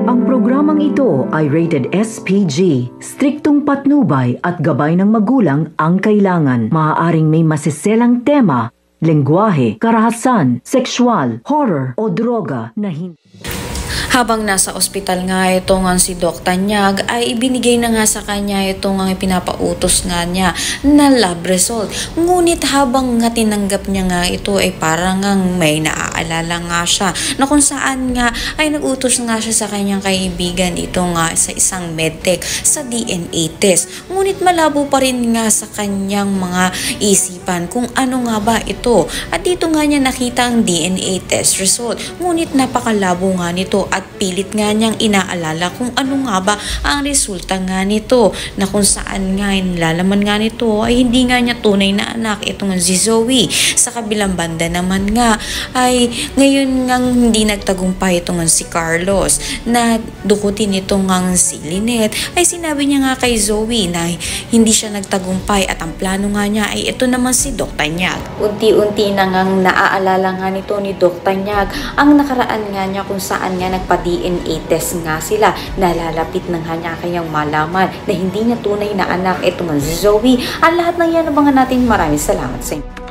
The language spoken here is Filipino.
Ang programang ito ay rated SPG. Striktong patnubay at gabay ng magulang ang kailangan. Maaaring may masiselang tema, lengguwahe, karahasan, sexual, horror o droga na hindi. Habang nasa ospital nga ito nga si Doc Tanyag ay ibinigay na nga sa kanya ito nga pinapautos nga niya na lab result. Ngunit habang nga tinanggap niya nga ito ay parang nga may naaalala nga siya na kung saan nga ay nagutos nga siya sa kanyang kaibigan ito nga sa isang medtech sa DNA test. Ngunit malabo pa rin nga sa kanyang mga isipan kung ano nga ba ito. At dito nga niya nakita ang DNA test result. Ngunit napakalabo nga nito at pilit nga niyang inaalala kung ano nga ba ang resulta nga nito na kung saan nga nilalaman nga nito ay hindi nga niya tunay na anak itong si Zoe. Sa kabilang banda naman nga ay ngayon nga hindi nagtagumpay itong si Carlos na dukutin itong si Lynette ay sinabi niya nga kay Zoe na hindi siya nagtagumpay at ang plano nga niya ay ito naman si Doc Tanyag. Unti-unti na nga naaalala nga nito ni Doc Tanyag ang nakaraan nga niya kung saan nga nagpa-DNA test nga sila. Nalalapit na nga niya kayang malaman na hindi niya tunay na anak itong si Zoe. Ang lahat ng yan abangan natin. Maraming salamat sa inyo.